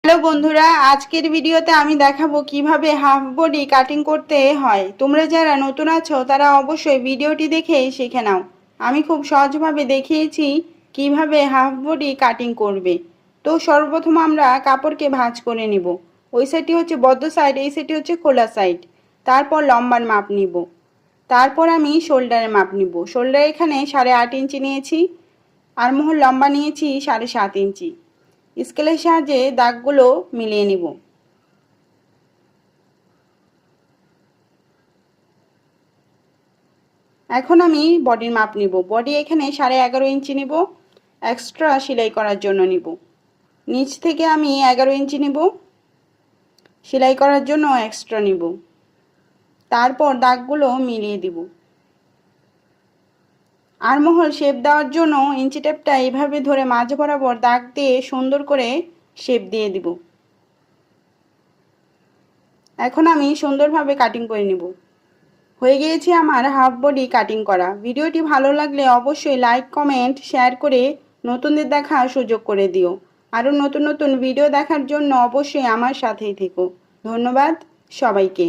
Hello বন্ধুরা, আজকের ভিডিওতে আমি দেখাবো কিভাবে হাফ বডি কাটিং করতে হয়। তোমরা যারা নতুন আছো তারা অবশ্যই ভিডিওটি দেখে শিখে নাও। আমি খুব সহজভাবে দেখিয়েছি কিভাবে হাফ বডি কাটিং করবে। তো সর্বপ্রথম আমরা কাপড়কে ভাঁজ করে নিব। ওই সাইডটি হচ্ছে বদ্ধ সাইড, এই সাইডটি হচ্ছে খোলা সাইড। তারপর লম্বার মাপ নিব। তারপর আমি শোল্ডারের মাপ নিব। শোল্ডার এখানে 8.5 ইঞ্চি নিয়েছি, আর্মহোল লম্বা নিয়েছি 7.5 ইঞ্চি। স্কেলের সাহায্যে দাগগুলো মিলিয়ে নিব। এখন আমি বডির মাপ নিব। বডি এখানে 11.5 ইঞ্চি নিব, এক্সট্রা সেলাই করার জন্য নিব। নিচ থেকে আমি 11 ইঞ্চি নিব, সেলাই করার জন্য এক্সট্রা নিব। তারপর দাগগুলো মিলিয়ে দিব। আর্মহোল শেপ দেওয়ার জন্য ইঞ্চি টেপটা এইভাবে ধরে মাঝ বরাবর দাগ দিয়ে সুন্দর করে শেপ দিয়ে দিব। এখন আমি সুন্দরভাবে কাটিং করে নিব। হয়ে গিয়েছে আমার হাফ বডি কাটিং করা। ভিডিওটি ভালো লাগলে অবশ্যই লাইক, কমেন্ট, শেয়ার করে নতুনদের দেখার সুযোগ করে দিও। আরও নতুন নতুন ভিডিও দেখার জন্য অবশ্যই আমার সাথেই থেকো। ধন্যবাদ সবাইকে।